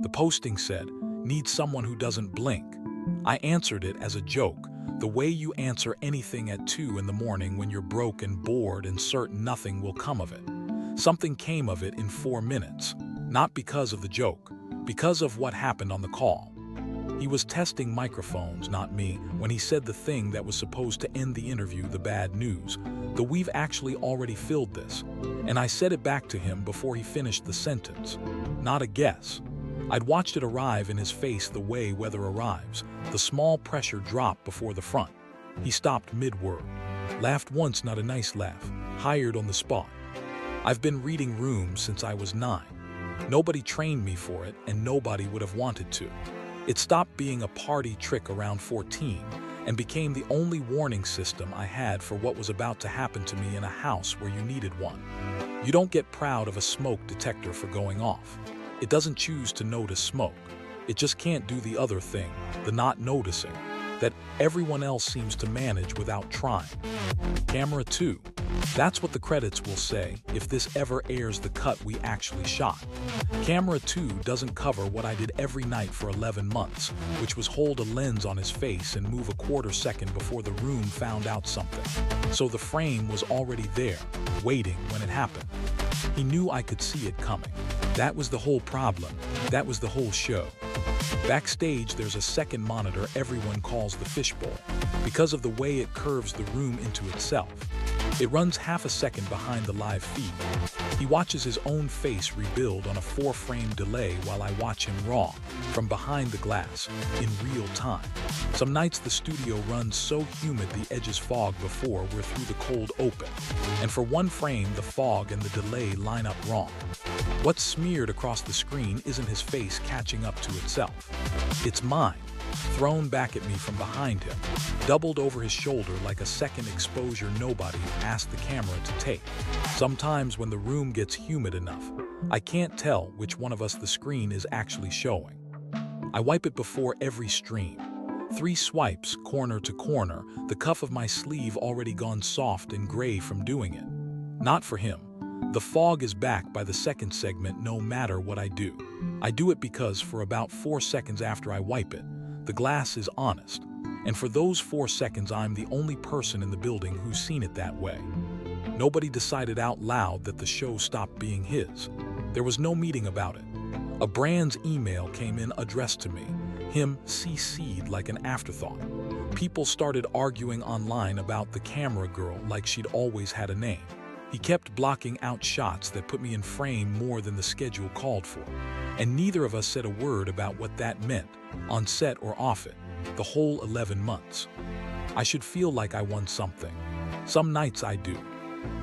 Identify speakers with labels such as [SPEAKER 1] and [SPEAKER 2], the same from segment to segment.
[SPEAKER 1] The posting said, "Need someone who doesn't blink." I answered it as a joke, the way you answer anything at 2 in the morning when you're broke and bored and certain nothing will come of it. Something came of it in 4 minutes, not because of the joke, because of what happened on the call. He was testing microphones, not me, when he said the thing that was supposed to end the interview, the bad news. We've actually already filled this. And I said it back to him before he finished the sentence. Not a guess. I'd watched it arrive in his face the way weather arrives, the small pressure drop before the front. He stopped mid-word. Laughed once, not a nice laugh, hired on the spot. I've been reading rooms since I was 9. Nobody trained me for it, and nobody would have wanted to. It stopped being a party trick around 14 and became the only warning system I had for what was about to happen to me in a house where you needed one. You don't get proud of a smoke detector for going off. It doesn't choose to notice smoke. It just can't do the other thing, the not noticing, that everyone else seems to manage without trying. Camera 2. That's what the credits will say if this ever airs, the cut we actually shot. Camera 2 doesn't cover what I did every night for 11 months, which was hold a lens on his face and move a quarter second before the room found out something. So the frame was already there, waiting when it happened. He knew I could see it coming. That was the whole problem. That was the whole show. Backstage, there's a second monitor everyone calls the fishbowl, because of the way it curves the room into itself. It runs half a second behind the live feed. He watches his own face rebuild on a 4-frame delay while I watch him raw, from behind the glass, in real time. Some nights the studio runs so humid the edges fog before we're through the cold open. And for 1 frame, the fog and the delay line up wrong. What's smeared across the screen isn't his face catching up to itself. It's mine, thrown back at me from behind him, doubled over his shoulder like a second exposure nobody asked the camera to take. Sometimes when the room gets humid enough, I can't tell which one of us the screen is actually showing. I wipe it before every stream. 3 swipes, corner to corner, the cuff of my sleeve already gone soft and gray from doing it. Not for him. The fog is back by the second segment no matter what I do. I do it because for about 4 seconds after I wipe it, the glass is honest. And for those 4 seconds, I'm the only person in the building who's seen it that way. Nobody decided out loud that the show stopped being his. There was no meeting about it. A brand's email came in addressed to me, him CC'd like an afterthought. People started arguing online about the camera girl like she'd always had a name. He kept blocking out shots that put me in frame more than the schedule called for. And neither of us said a word about what that meant, on set or off it, the whole 11 months. I should feel like I won something. Some nights I do.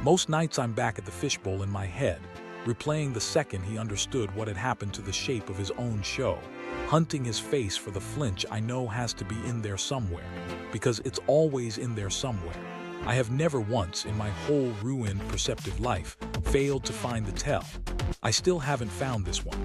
[SPEAKER 1] Most nights I'm back at the fishbowl in my head, replaying the second he understood what had happened to the shape of his own show, hunting his face for the flinch I know has to be in there somewhere, because it's always in there somewhere. I have never once in my whole ruined perceptive life failed to find the tell. I still haven't found this one.